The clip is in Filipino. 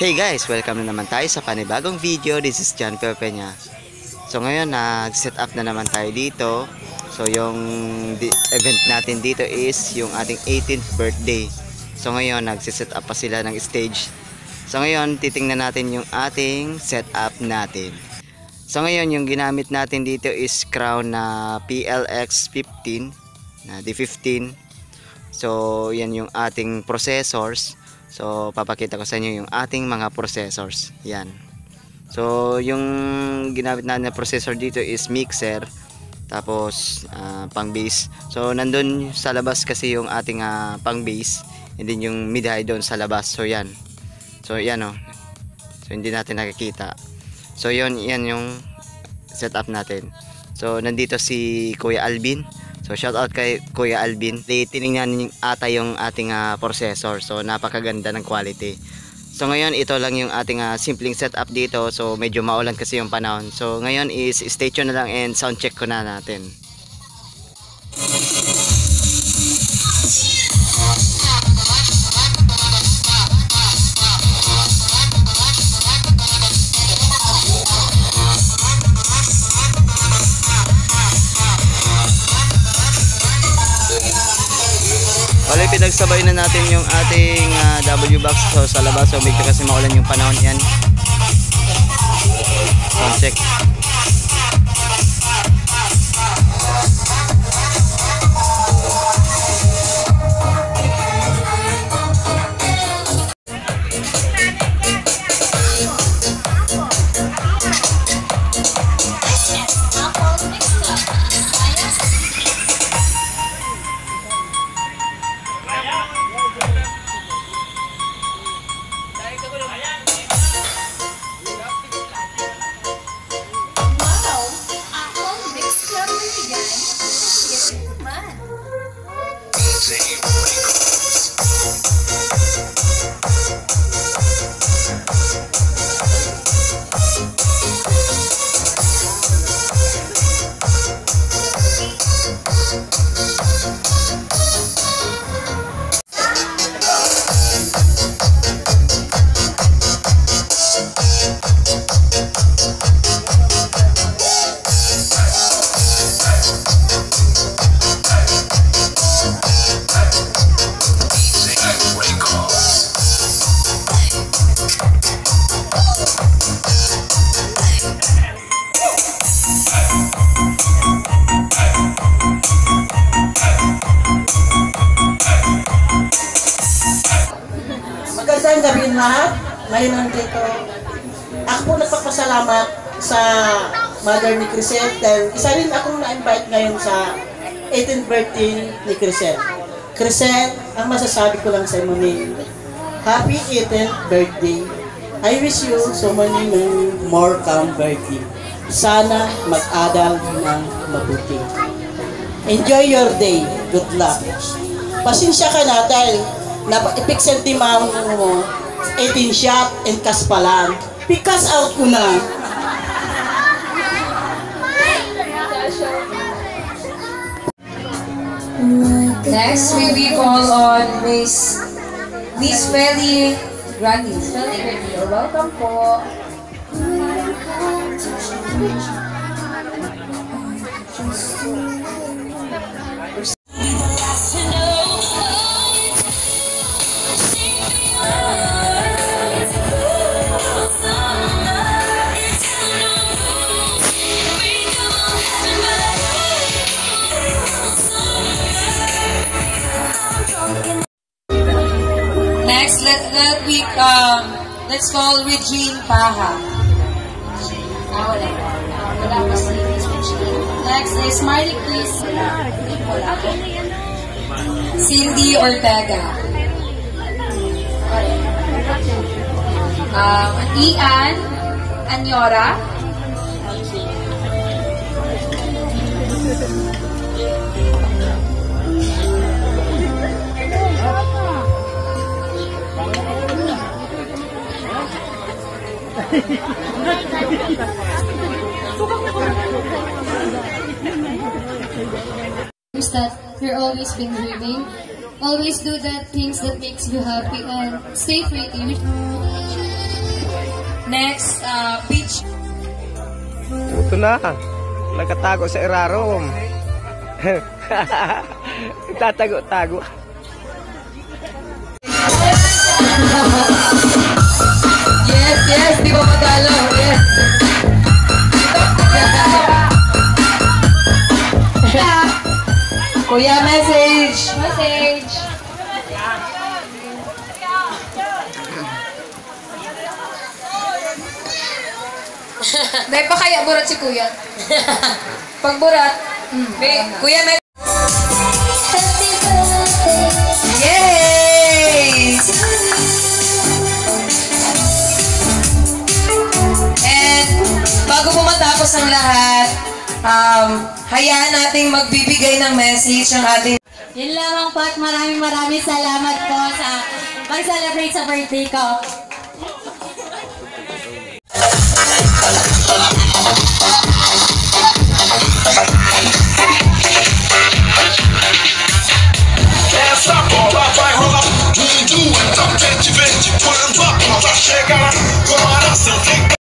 Hey guys, welcome na naman tayo sa panibagong video. This is John Pepeña. So ngayon nag-set up na naman tayo dito. So yung event natin dito is yung ating 18th birthday. So ngayon nag-set up pa sila ng stage. So ngayon titingnan natin yung ating setup natin. So ngayon yung ginamit natin dito is Crown na PLX 15 na D15. So yan yung ating processors. So papakita ko sa inyo yung ating mga processors. Yan. So yung ginamit natin na processor dito is mixer, tapos pang bass. So nandun sa labas kasi yung ating pang bass, and then yung mid high doon sa labas. So yan. So yan oh. So hindi natin nakikita. So yan yung setup natin. So nandito si Kuya Alvin. So shout out kay Kuya Alvin. Tinignan ata yung ating processor. So napakaganda ng quality. So ngayon ito lang yung ating simpleng setup dito. So medyo maulan kasi yung panahon. So ngayon is stay tuned na lang and sound check ko na natin. Wala, pinagsabay na natin yung ating W box sa labas. So medyo kasi maulan yung panahon yan. Sound check. Magandang gabi lahat. Ngayon nandito. Ako po nagpapasalamat sa mother ni Crisel dahil isa rin akong na-invite ngayon sa 18th birthday ni Crisel. Crisel, ang masasabi ko lang sa inyo ni happy 18th birthday. I wish you so many more come birthday. Sana mag-adal ng mabuti. Enjoy your day. Good luck. Pasensya ka na dahil napipixel di mo 18 shot and kaspalan. Pikas out ko na. Next, we will call on Miss Feli Grandi. Feli Grandi, you're welcome po. Next, let's call Regine Paha. Wala pa si Regine. Next is Marley Chris. Cindy Ortega. Ian Anyora. That we're always been dreaming. Always do the things that makes you happy and stay pretty. Next, Peach. Ito na. Nagkatago sa irarom. Tatago-tago. Yes, yes, di ba magalo? Yes. Kuya, message. Message. Dahil pa kaya burat si Kuya. Pag burat, Kuya, may... Yay! And bago po matapos ang lahat, hayaan nating magbibigay ng message ang ating... Yun lamang po at maraming salamat po sa pag-celebrate sa birthday ko.